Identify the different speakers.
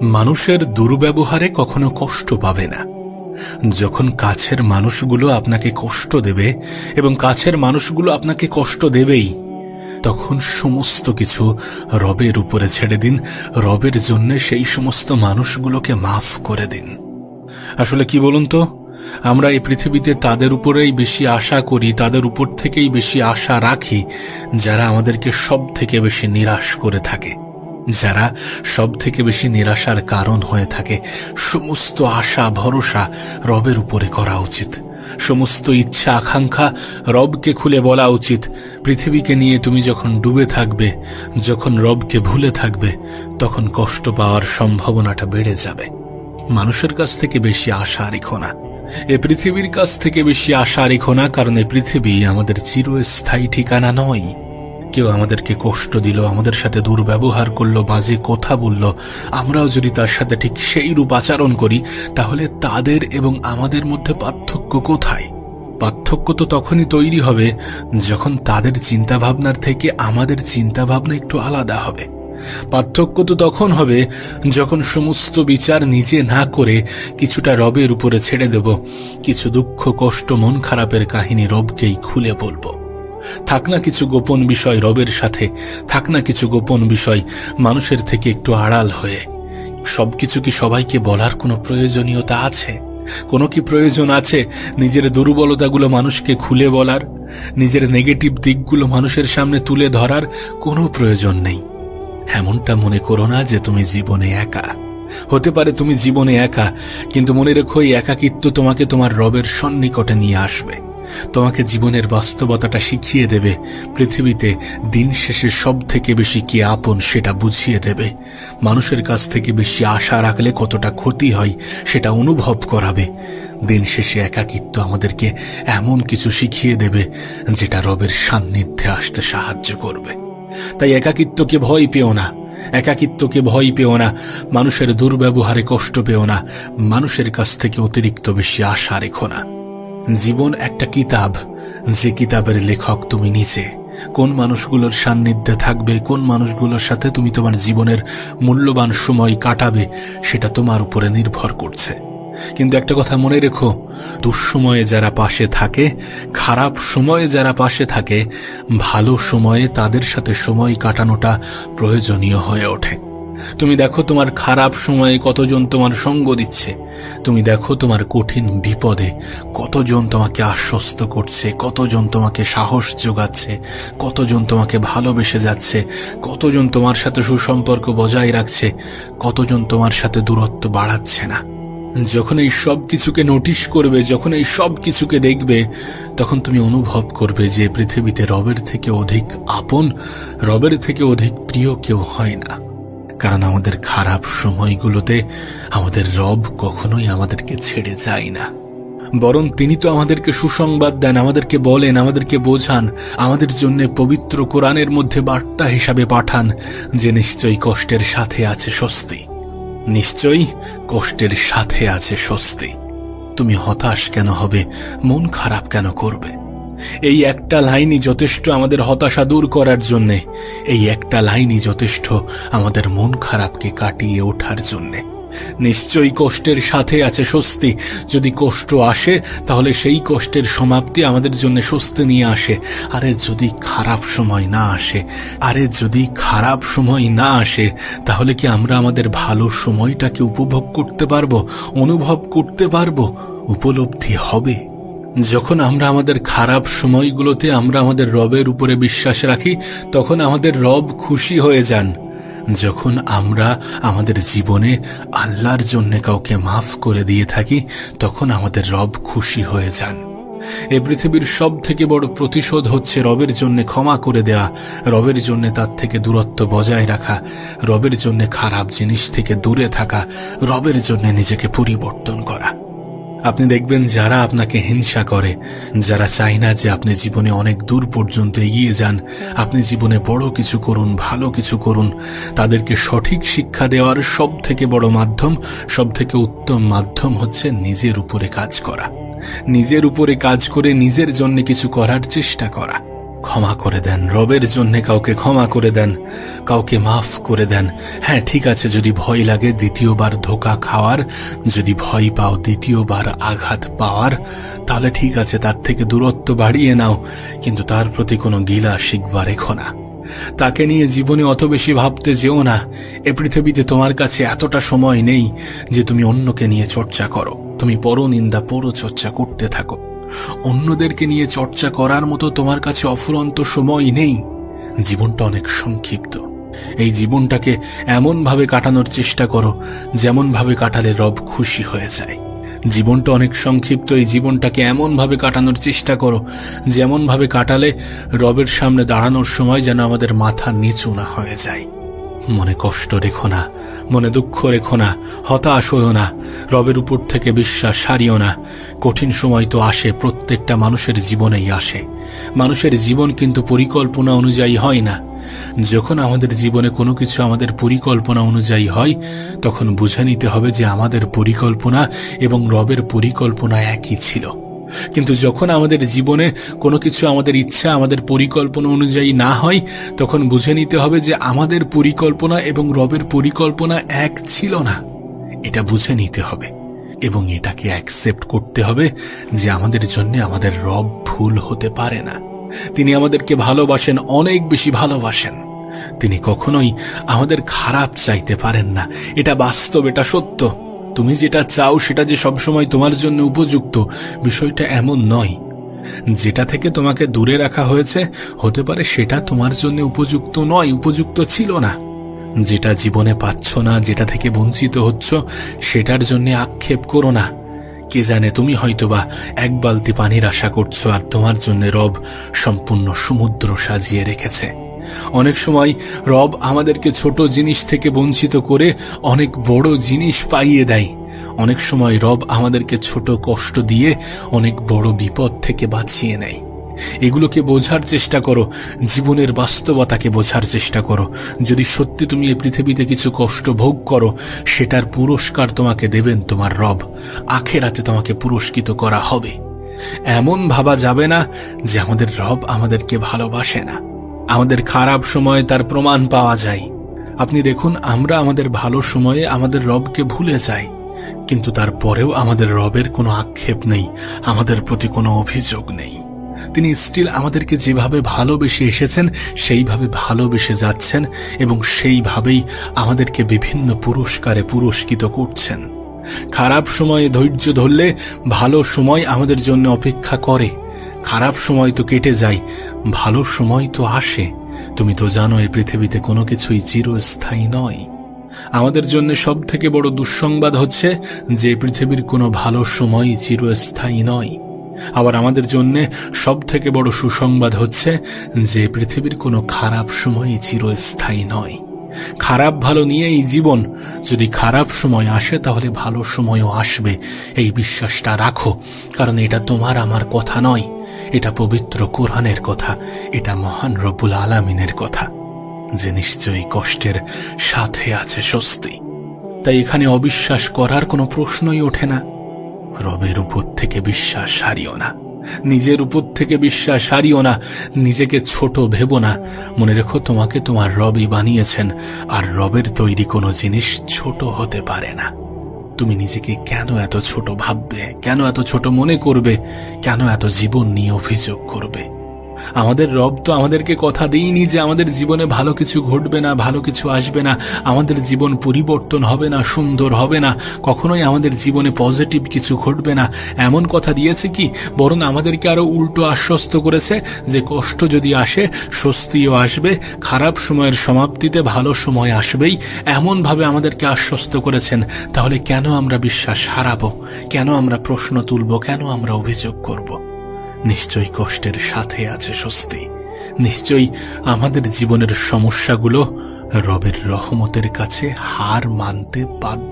Speaker 1: মানুষের দুর্ব্যবহারে কখনো কষ্ট পাবে না। যখন কাছের মানুষগুলো আপনাকে কষ্ট দেবে এবং কাছের মানুষগুলো আপনাকে কষ্ট দেবেই, তখন সমস্ত কিছু রবের উপরে ছেড়ে দিন। রবের জন্য সেই সমস্ত মানুষগুলোকে মাফ করে দিন। আসলে কি বলুন তো, আমরা এই পৃথিবীতে তাদের উপরেই বেশি আশা করি, তাদের উপর থেকেই বেশি আশা রাখি যারা আমাদেরকে সব থেকে বেশি নিরাশ করে থাকে, যারা সব থেকে বেশি নিরাশার কারণ হয়ে থাকে। সমস্ত আশা ভরসা রবের উপরে করা উচিত। সমস্ত ইচ্ছা আকাঙ্ক্ষা রবকে খুলে বলা উচিত। পৃথিবীকে নিয়ে তুমি যখন ডুবে থাকবে, যখন রবকে ভুলে থাকবে, তখন কষ্ট পাওয়ার সম্ভাবনাটা বেড়ে যাবে। মানুষের কাছ থেকে বেশি আশা রেখো না, এ পৃথিবীর কাছ থেকে বেশি আশা রেখো না, কারণ এই পৃথিবী আমাদের চিরস্থায়ী ঠিকানা নয়। কেউ আমাদেরকে কষ্ট দিল, আমাদের সাথে দুর্ব্যবহার করলো, বাজে কথা বলল, আমরাও যদি তার সাথে ঠিক সেই রূপ আচরণ করি, তাহলে তাদের এবং আমাদের মধ্যে পার্থক্য কোথায়? পার্থক্য তো তখনই তৈরি হবে যখন তাদের চিন্তাভাবনার থেকে আমাদের চিন্তাভাবনা একটু আলাদা হবে। পার্থক্য তো তখন হবে যখন সমস্ত বিচার নিজে না করে কিছুটা রবের উপরে ছেড়ে দেব। কিছু দুঃখ কষ্ট মন খারাপের কাহিনী রবকেই খুলে বলবো। থাক না কিছু গোপন বিষয় রবের সাথে, থাক না কিছু গোপন বিষয় মানুষের থেকে একটু আড়াল হয়ে। সবকিছু কি সবাইকে বলার কোনো প্রয়োজনীয়তা আছে? কোনো কি প্রয়োজন আছে নিজের দুর্বলতাগুলো মানুষকে খুলে বলার, নিজের নেগেটিভ দিকগুলো মানুষের সামনে তুলে ধরার? কোনো প্রয়োজন নেই। এমনটা মনে করো না যে তুমি জীবনে একা। হতে পারে তুমি জীবনে একা, কিন্তু মনে রেখো এই একাকিত্ব তোমাকে তোমার রবের সন্নিকটে নিয়ে আসবে। তোমাকে জীবনের বাস্তবতাটা শিখিয়ে দেবে। পৃথিবীতে দিন শেষে সব থেকে বেশি কি আপন সেটা বুঝিয়ে দেবে। মানুষের কাছ থেকে বেশি আশা রাখলে কতটা ক্ষতি হয় সেটা অনুভব করাবে। দিন শেষে একাকিত্ব আমাদেরকে এমন কিছু শিখিয়ে দেবে যেটা রবের সান্নিধ্যে আসতে সাহায্য করবে। তাই একাকিত্বকে ভয় পেও না, একাকিত্বকে ভয় পেও না, মানুষের দুর্ব্যবহারে কষ্ট পেও না, মানুষের কাছ থেকে অতিরিক্ত বেশি আশা রেখো না। জীবন একটা কিতাব, যে কিতাবের লেখক তুমি নিজে। কোন মানুষগুলোর সান্নিধ্যে থাকবে, কোন মানুষগুলোর সাথে তুমি তোমার জীবনের মূল্যবান সময় কাটাবে, সেটা তোমার উপরে নির্ভর করছে। কিন্তু একটা কথা মনে রেখো, দুঃসময়ে যারা পাশে থাকে, খারাপ সময়ে যারা পাশে থাকে, ভালো সময়ে তাদের সাথে সময় কাটানোটা প্রয়োজনীয় হয়ে ওঠে। তুমি দেখো তোমার খারাপ সময়ে কতজন তোমার সঙ্গ দিচ্ছে। তুমি দেখো তোমার কঠিন বিপদে কতজন তোমাকে আশ্বস্ত করছে, কতজন তোমাকে সাহস যোগাচ্ছে, কতজন তোমাকে ভালোবেসে যাচ্ছে, কতজন তোমার সাথে সুসম্পর্ক বজায় রাখছে, কতজন তোমার সাথে দূরত্ব বাড়াচ্ছে না। যখন এই সব কিছুকে নোটিশ করবে, যখন এই সব কিছুকে দেখবে, তখন তুমি অনুভব করবে যে পৃথিবীতে রবের থেকে অধিক আপন, রবের থেকে অধিক প্রিয় কেউ হয় না। কারণ আমাদের খারাপ সময়গুলোতে আমাদের রব কখনোই আমাদেরকে ছেড়ে যায় না, বরং তিনি তো আমাদেরকে সুসংবাদ দেন, আমাদেরকে বলেন, আমাদেরকে বোঝান, আমাদের জন্য পবিত্র কোরআনের মধ্যে বার্তা হিসাবে পাঠান যে নিশ্চয়ই কষ্টের সাথে আছে স্বস্তি, নিশ্চয়ই কষ্টের সাথে আছে স্বস্তি। তুমি হতাশ কেন হবে, মন খারাপ কেন করবে? এই একটা লাইনই যথেষ্ট আমাদের হতাশা দূর করার জন্যে। এই একটা লাইনই যথেষ্ট আমাদের মন খারাপকে কাটিয়ে ওঠার জন্যে। নিশ্চয়ই কষ্টের সাথে আছে স্বস্তি। যদি কষ্ট আসে তাহলে সেই কষ্টের সমাপ্তি আমাদের জন্য স্বস্তি নিয়ে আসে। আরে যদি খারাপ সময় না আসে, তাহলে কি আমরা আমাদের ভালো সময়টাকে উপভোগ করতে পারবো, অনুভব করতে পারবো, উপলব্ধি হবে? যখন আমরা আমাদের খারাপ সময়গুলোতে আমরা আমাদের রবের উপরে বিশ্বাস রাখি, তখন আমাদের রব খুশি হয়ে যান। যখন আমরা আমাদের জীবনে আল্লাহর জন্য কাউকে মাফ করে দিয়ে থাকি, তখন আমাদের রব খুশি হয়ে যান। এই পৃথিবীর সব থেকে বড় প্রতিশোধ হচ্ছে রবের জন্য ক্ষমা করে দেয়া, রবের জন্য তার থেকে দূরত্ব বজায় রাখা, রবের জন্য খারাপ জিনিস থেকে দূরে থাকা, রবের জন্য নিজেকে পরিবর্তন করা। আপনি দেখবেন যারা আপনাকে হিংসা করে, যারা চায় না যে আপনি জীবনে অনেক দূর পর্যন্ত এগিয়ে যান, আপনি জীবনে বড় কিছু করুন, ভালো কিছু করুন, তাদেরকে সঠিক শিক্ষা দেওয়ার সব থেকে বড় মাধ্যম, সব থেকে উত্তম মাধ্যম হচ্ছে নিজের উপরে কাজ করা। নিজের উপরে কাজ করে নিজের জন্য কিছু করার চেষ্টা করা। ক্ষমা করে দেন, রবের জন্য কাউকে ক্ষমা করে দেন, কাউকে মাফ করে দেন। হ্যাঁ, ঠিক আছে, যদি ভয় লাগে দ্বিতীয়বার ধোঁকা খাওয়ার, যদি ভয় পাও দ্বিতীয়বার আঘাত পাওয়ার, তাহলে ঠিক আছে, তার থেকে দূরত্ব বাড়িয়ে নাও, কিন্তু তার প্রতি কোনো গিলা শিকবা রেখো না। তাকে নিয়ে জীবনে অত বেশি ভাবতে যেও না। এ পৃথিবীতে তোমার কাছে এতটা সময় নেই যে তুমি অন্যকে নিয়ে চর্চা করো, তুমি পরনিন্দা পরচর্চা করতে থাকো। অন্যদেরকে নিয়ে চর্চা করার মতো তোমার কাছে অফুরন্ত সময় নেই। জীবনটা অনেক সংক্ষিপ্ত। এই জীবনটাকে এমন ভাবে কাটানোর চেষ্টা করো যেমন ভাবে কাটালে রব খুশি হয়ে যায়। জীবনটা অনেক সংক্ষিপ্ত, এই জীবনটাকে এমন ভাবে কাটানোর চেষ্টা করো যেমন ভাবে কাটালে রবের সামনে দাঁড়ানোর সময় যেন আমাদের মাথা নিচু না হয়ে যায়। মনে কষ্ট রেখো না, মনে দুঃখ রেখো না, হতাশ হইও না, রবের উপর থেকে বিশ্বাস হারিও না। কঠিন সময় তো আসে, প্রত্যেকটা মানুষের জীবনেই আসে। মানুষের জীবন কিন্তু পরিকল্পনা অনুযায়ী হয় না। যখন আমাদের জীবনে কোনো কিছু আমাদের পরিকল্পনা অনুযায়ী হয়, তখন বুঝে নিতে হবে যে আমাদের পরিকল্পনা এবং রবের পরিকল্পনা একই ছিল। কিন্তু যখন আমাদের জীবনে কোনো কিছু আমাদের ইচ্ছা আমাদের পরিকল্পনা অনুযায়ী না হয়, তখন বুঝে নিতে হবে যে আমাদের পরিকল্পনা এবং রবের পরিকল্পনা এক ছিল না। এটা বুঝে নিতে হবে এবং এটাকে অ্যাকসেপ্ট করতে হবে যে আমাদের জন্য আমাদের রব ভুল হতে পারে না। তিনি আমাদেরকে ভালোবাসেন, অনেক বেশি ভালোবাসেন। তিনি কখনোই আমাদের খারাপ চাইতে পারেন না। এটা বাস্তব, এটা সত্য। তুমি যেটা চাও সেটা যে সবসময় তোমার জন্য উপযুক্ত, বিষয়টা এমন নয়। যেটা থেকে তোমাকে দূরে রাখা হয়েছে, হতে পারে সেটা তোমার জন্য উপযুক্ত নয়, উপযুক্ত ছিল না। যেটা জীবনে পাচ্ছ না, যেটা থেকে বঞ্চিত হচ্ছ, সেটার জন্য আক্ষেপ করো না। কে জানে, তুমি হয়তোবা এক বালতি পানির আশা করছো আর তোমার জন্য রব সম্পূর্ণ সমুদ্র সাজিয়ে রেখেছে। অনেক সময় রব আমাদেরকে ছোট জিনিস থেকে বঞ্চিত করে অনেক বড় জিনিস পাইয়ে দেয়। অনেক সময় রব আমাদেরকে ছোট কষ্ট দিয়ে অনেক বড় বিপদ থেকে বাঁচিয়ে নেয়। এগুলোকে বোঝার চেষ্টা করো, জীবনের বাস্তবতাকে বোঝার চেষ্টা করো। যদি সত্যি তুমি এই পৃথিবীতে কিছু কষ্ট ভোগ করো, সেটার পুরস্কার তোমাকে দেবেন তোমার রব। আখেরাতে তোমাকে পুরস্কৃত করা হবে। এমন ভাবা যাবে না যে আমাদের রব আমাদেরকে ভালোবাসে না। আমাদের খারাপ সময়ে তার প্রমাণ পাওয়া যায়। আপনি দেখুন, আমরা আমাদের ভালো সময়ে আমাদের রবকে ভুলে যাই, কিন্তু তারপরেও আমাদের রবের কোনো আক্ষেপ নেই, আমাদের প্রতি কোনো অভিযোগ নেই। তিনি স্টিল আমাদেরকে যেভাবে ভালোবেসে এসেছেন সেইভাবে ভালোবেসে যাচ্ছেন এবং সেইভাবেই আমাদেরকে বিভিন্ন পুরস্কারে পুরস্কৃত করছেন। খারাপ সময়ে ধৈর্য ধরলে ভালো সময় আমাদের জন্য অপেক্ষা করে। খারাপ সময় তো কেটে যায়, ভালো সময় তো আসে। তুমি তো জানো এই পৃথিবীতে কোনো কিছুই চিরস্থায়ী নয়। আমাদের জন্য সব থেকে বড় দুঃসংবাদ হচ্ছে যে পৃথিবীর কোনো ভালো সময়ই চিরস্থায়ী নয়। আবার আমাদের জন্য সব থেকে বড় সুসংবাদ হচ্ছে যে পৃথিবীর কোনো খারাপ সময়ই চিরস্থায়ী নয়। খারাপ ভালো নিয়েই জীবন। যদি খারাপ সময় আসে তাহলে ভালো সময়ও আসবে, এই বিশ্বাসটা রাখো। কারণ এটা তোমার আমার কথা নয়, এটা পবিত্র কোরআনের কথা, এটা মহান রব্বুল আলামিনের কথা, যে নিশ্চয়ই কষ্টের সাথে আছে স্বস্তি। তাই এখানে অবিশ্বাস করার কোনো প্রশ্নই ওঠে না। রবের উপর থেকে বিশ্বাস হারিও না, নিজের উপর থেকে বিশ্বাস হারিও না, নিজেকে ছোট ভেবো না। মনে রেখো, তোমাকে তোমার রবই বানিয়েছেন, আর রবের তৈরি কোনো জিনিস ছোট হতে পারে না। তুমি নিজেকে কেন এত ছোট ভাববে, কেন এত ছোট মনে করবে, কেন এত জীবন নিয়ে অভিযোগ করবে? আমাদের রব তো আমাদেরকে কথা দেয়নি যে আমাদের জীবনে ভালো কিছু ঘটবে না, ভালো কিছু আসবে না, আমাদের জীবন পরিবর্তন হবে না, সুন্দর হবে না, কখনোই আমাদের জীবনে পজিটিভ কিছু ঘটবে না, এমন কথা দিয়েছে কি? বরং আমাদেরকে আরো উল্টো আশ্বস্ত করেছে যে কষ্ট যদি আসে স্বস্তিও আসবে, খারাপ সময়ের সমাপ্তিতে ভালো সময় আসবেই, এমনভাবে আমাদেরকে আশ্বস্ত করেছেন। তাহলে কেন আমরা বিশ্বাস হারাবো? কেন আমরা প্রশ্ন তুলব? কেন আমরা অভিযোগ করব? নিশ্চয়ই কষ্টের সাথে আছে স্বস্তি। নিশ্চয়ই আমাদের জীবনের সমস্যাগুলো রবের রহমতের কাছে হার মানতে বাধ্য